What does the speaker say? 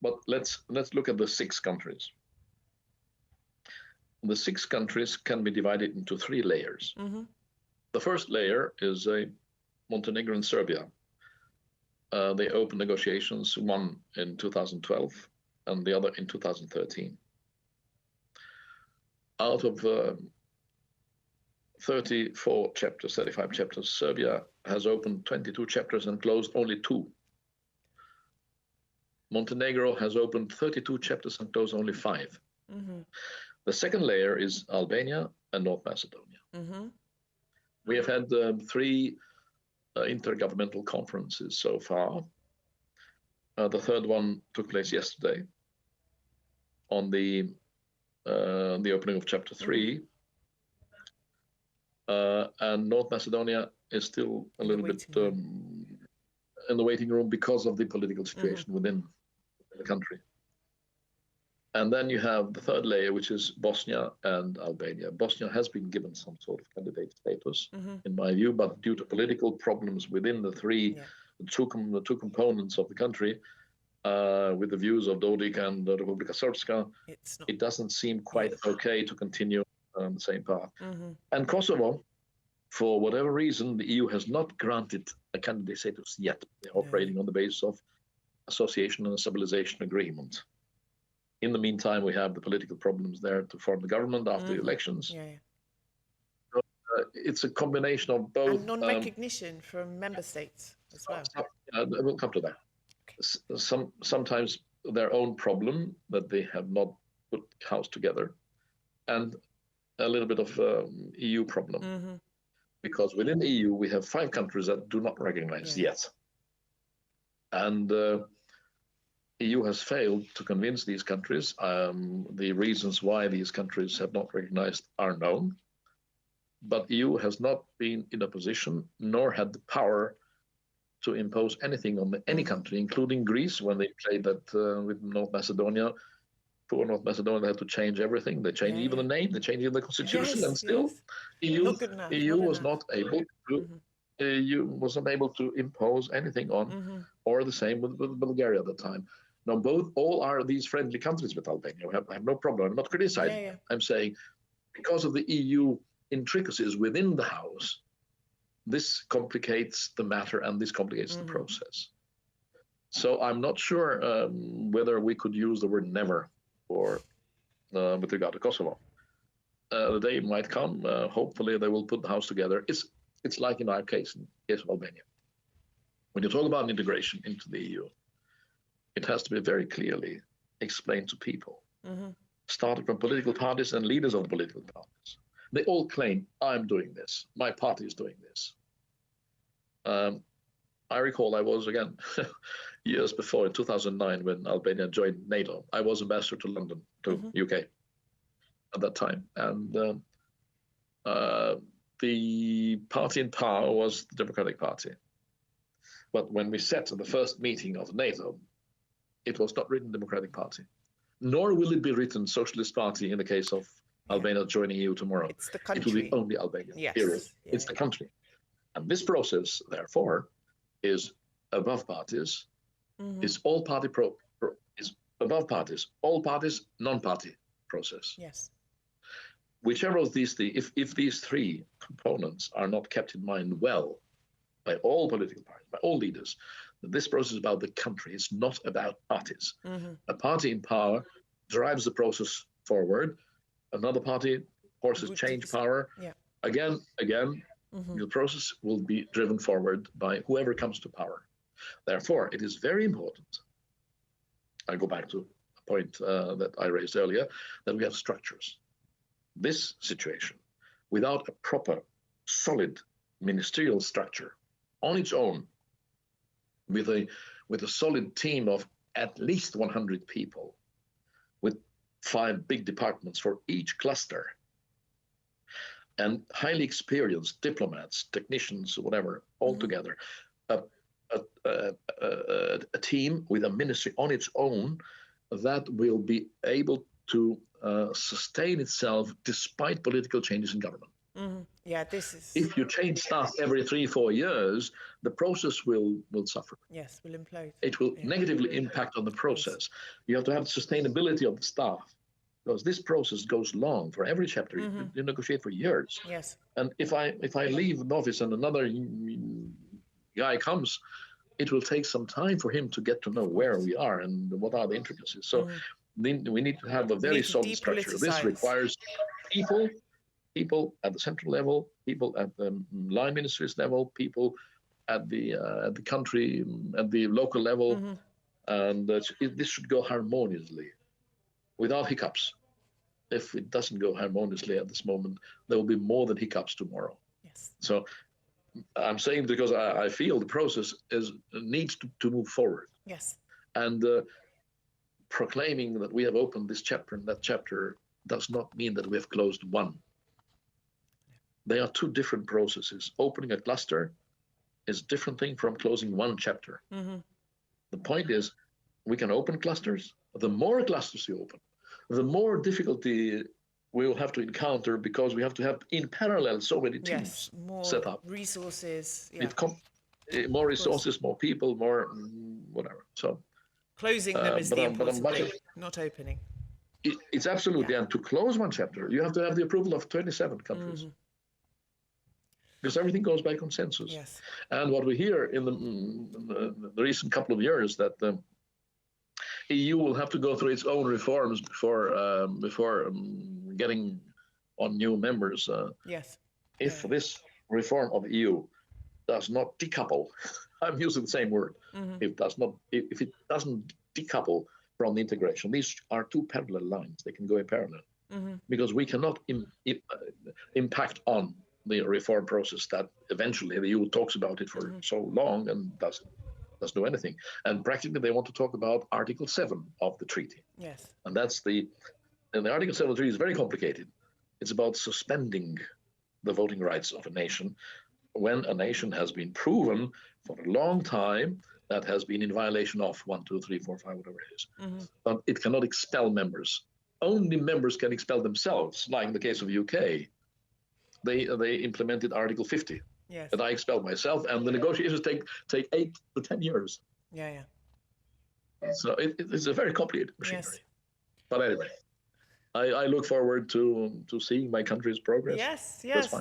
But let's look at the 6 countries. The 6 countries can be divided into 3 layers. The first layer is Montenegro and Serbia. They opened negotiations, one in 2012 and the other in 2013. Out of 34 chapters, 35 chapters, Serbia has opened 22 chapters and closed only 2. Montenegro has opened 32 chapters and closed only 5. The second layer is Albania and North Macedonia. We have had 3 intergovernmental conferences so far. The third one took place yesterday on the opening of chapter 3. And North Macedonia is still a little bit in the waiting room because of the political situation within the country. And then you have the third layer, which is Bosnia and Albania. Bosnia has been given some sort of candidate status, in my view, but due to political problems within the two components of the country, with the views of Dodik and Republika Srpska, it doesn't seem quite okay to continue on the same path. And Kosovo, for whatever reason, the EU has not granted a candidate status yet. They're operating on the basis of association and stabilization agreement. In the meantime, we have the political problems there to form the government after the elections. So, it's a combination of both. And non-recognition from member states as well. We'll come to that. Okay. Sometimes their own problem that they have not put house together, and a little bit of EU problem. Because within the EU, we have 5 countries that do not recognize yet. And EU has failed to convince these countries. The reasons why these countries have not recognized are known, but EU has not been in a position nor had the power to impose anything on any country, including Greece, when they played that with North Macedonia. Poor North Macedonia had to change everything. They changed even the name, they changed even the constitution, and still EU was not able to. EU was not able to impose anything on, or the same with Bulgaria at the time. Now, all are these friendly countries with Albania. I have no problem. I'm not criticizing. I'm saying because of the EU intricacies within the house, this complicates the matter and this complicates the process. So I'm not sure whether we could use the word never for with regard to Kosovo. The day might come. Hopefully, they will put the house together. It's like in our case, in the case of Albania. When you talk about integration into the EU, it has to be very clearly explained to people, starting from political parties and leaders of the political parties. They all claim, I'm doing this, my party is doing this. I recall I was, again, years before, in 2009, when Albania joined NATO, I was ambassador to London, to UK at that time. And the party in power was the Democratic Party. But when we sat at the first meeting of NATO, it was not written Democratic Party, nor will it be written Socialist Party in the case of Albania joining EU tomorrow. It's the country. It will be only Albania, period. It's the country. And this process, therefore, is above parties, is all party is above parties, all parties, non-party process. Yes. Whichever of these three, if these 3 components are not kept in mind well by all political parties, by all leaders, that this process is about the country, it's not about parties. A party in power drives the process forward. Another party forces change power. Again, the process will be driven forward by whoever comes to power. Therefore, it is very important, I go back to a point that I raised earlier, that we have structures. This situation, without a proper, solid ministerial structure on its own, with a solid team of at least 100 people, with 5 big departments for each cluster, and highly experienced diplomats, technicians, whatever, all together, a team with a ministry on its own that will be able to sustain itself despite political changes in government. Yeah, this is... If you change staff every 3-4 years, the process will suffer. Yes, will implode. It will negatively impact on the process. You have to have sustainability of the staff, because this process goes long. For every chapter, you negotiate for years. Yes. And if I leave an office and another guy comes, it will take some time for him to get to know where we are and what are the intricacies. So we need to have a very solid structure. This requires people at the central level, people at the line ministries level, people at the country, at the local level, and this should go harmoniously, without hiccups. If it doesn't go harmoniously at this moment, there will be more than hiccups tomorrow. Yes. So I'm saying because I feel the process needs to move forward. Yes. And proclaiming that we have opened this chapter and that chapter does not mean that we have closed one. They are two different processes. Opening a cluster is a different thing from closing one chapter. The point is, we can open clusters. The more clusters you open, the more difficulty we will have to encounter, because we have to have in parallel so many teams set up. Resources. More resources, more people, more whatever. So closing them is the important thing, not opening. It's absolutely, and to close one chapter, you have to have the approval of 27 countries. Because everything goes by consensus. Yes. And what we hear in the recent couple of years, that the EU will have to go through its own reforms before getting on new members. Yes. If this reform of the EU does not decouple, I'm using the same word, if it doesn't decouple from the integration, these are two parallel lines. They can go in parallel, because we cannot impact on the reform process that eventually the EU talks about it for so long and doesn't do anything. And practically they want to talk about Article 7 of the treaty. Yes. And the Article 7 of the treaty is very complicated. It's about suspending the voting rights of a nation when a nation has been proven for a long time that has been in violation of 1, 2, 3, 4, 5, whatever it is. But it cannot expel members. Only members can expel themselves, like in the case of UK. They implemented Article 50, and I expelled myself, and the negotiations take 8 to 10 years. So it's a very complicated machinery. But anyway, I look forward to seeing my country's progress. Yes. That's fine.